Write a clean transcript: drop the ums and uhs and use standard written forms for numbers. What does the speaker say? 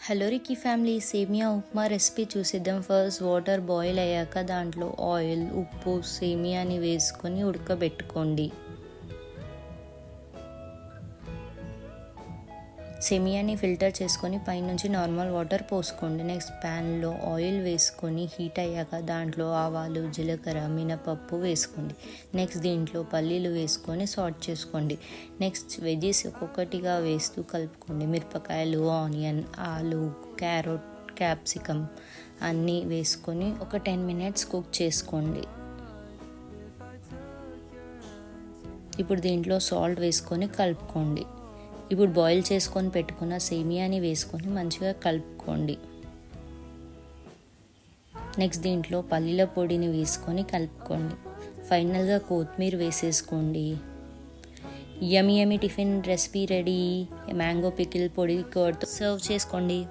Hello Ricky family, సేమియా upma recipe చూసేద్దాం. First water boil అయ్యాక దాంట్లో ఆయిల్, ఉప్పు, సేమియాని వేసుకొని ఉడకబెట్టుకోండి. సేమియాని ఫిల్టర్ చేసుకొని పైనుంచి నార్మల్ వాటర్ పోసుకోండి. నెక్స్ట్ ప్యాన్లో ఆయిల్ వేసుకొని హీట్ అయ్యాక దాంట్లో ఆవాలు, జీలకర్ర, మినపప్పు వేసుకోండి. నెక్స్ట్ దీంట్లో పల్లీలు వేసుకొని సాట్ చేసుకోండి. నెక్స్ట్ వెజీస్ ఒక్కొక్కటిగా వేస్తూ కలుపుకోండి. మిరపకాయలు, ఆనియన్, ఆలు, క్యారెట్, క్యాప్సికమ్ అన్నీ వేసుకొని ఒక 10 minutes కుక్ చేసుకోండి. ఇప్పుడు దీంట్లో సాల్ట్ వేసుకొని కలుపుకోండి. ఇప్పుడు బాయిల్ చేసుకొని పెట్టుకున్న సేమియాని వేసుకొని మంచిగా కలుపుకోండి. నెక్స్ట్ దీంట్లో పల్లీల పొడిని వేసుకొని కలుపుకోండి. ఫైనల్గా కొత్తిమీర వేసేసుకోండి. Yummy tiffin recipe ready. Mango pickle పొడి కర్డ్తో సర్వ్ చేసుకోండి.